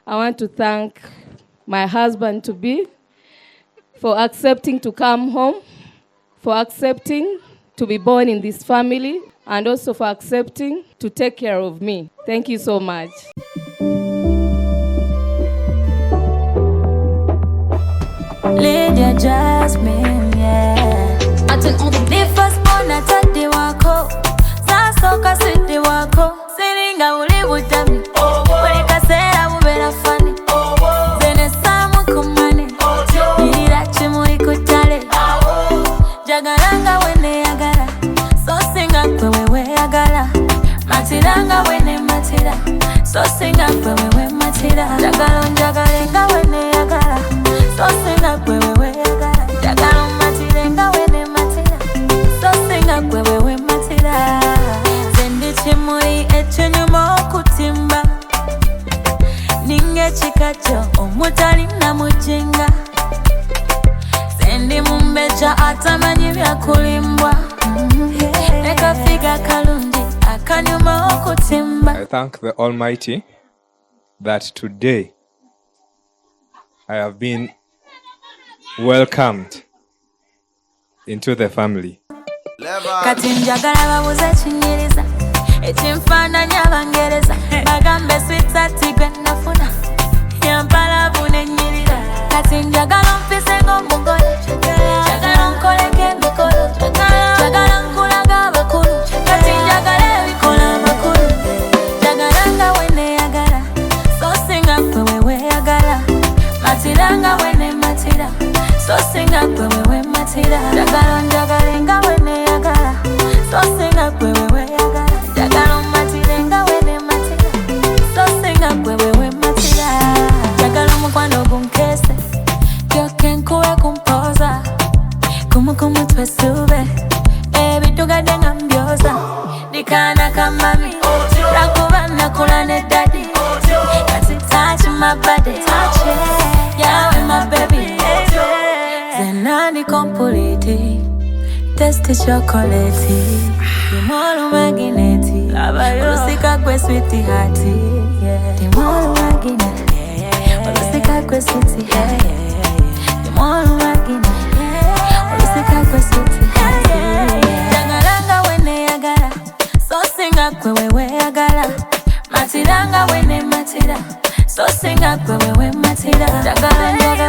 I want to thank my husband to be for accepting to come home, for accepting to be born in this family, and also for accepting to take care of me. Thank you so much. Lydia Jasmine, yeah. Attend all the first born at the wako. Sasoka city wako. Sininga uli butami. Weka sera ubera fani. Zene samu kumane. Nira chimu ikutale. Jagaranga wene yagara. So singa kwewe yagara. Matiranga wene matira. So singa kwewe matira. Jagalon jagarenga wene yagara. So singa kwewe yagara. Jagalon matirenga wene matira. So singa kwewe matira. Zendi chimui echenyuma okutimba. Ninge chikacho omutali na mujinga. Zendi mumbecha atamanyi vya kulimbwa. Neka figa kalundi akanyuma okutimba. I thank the Almighty that today I have been welcomed into the family. Kati njagala babuze chinyiriza ekimfaananya abangereza bagambe sweetheart gwe nafuna yampala bunenyirira kati njagala mpise ng'omugole njagala nkoleko emikolo njagala nkulaga abakulu kati njagala ebikola amakulu njagala nga weneyagala so singa kwe weweyagala matiranga wene matira so singa kwe wewe matira njagala njagale nga weneyagala so singa kwe weweyagala njagala matire nga wene matira so singa kwe wewe matira njagala omukwano gunkese kyoke nkuwe kumpoza kumukumu twesube ebitugadde nga mbyoza dikana kamami lwakuba nakula ne dadi kati touch my body yawe my baby zenani complete test chocolate timolu magneti olusika kwe sweetheart timolu magneti olusika kwe sweetheart timolu magneti olusika kwe sweetheart jagalanga weneyagala so singa kwe weweyagala matiranga wene matira so singa kwe wewe matira jagala njagala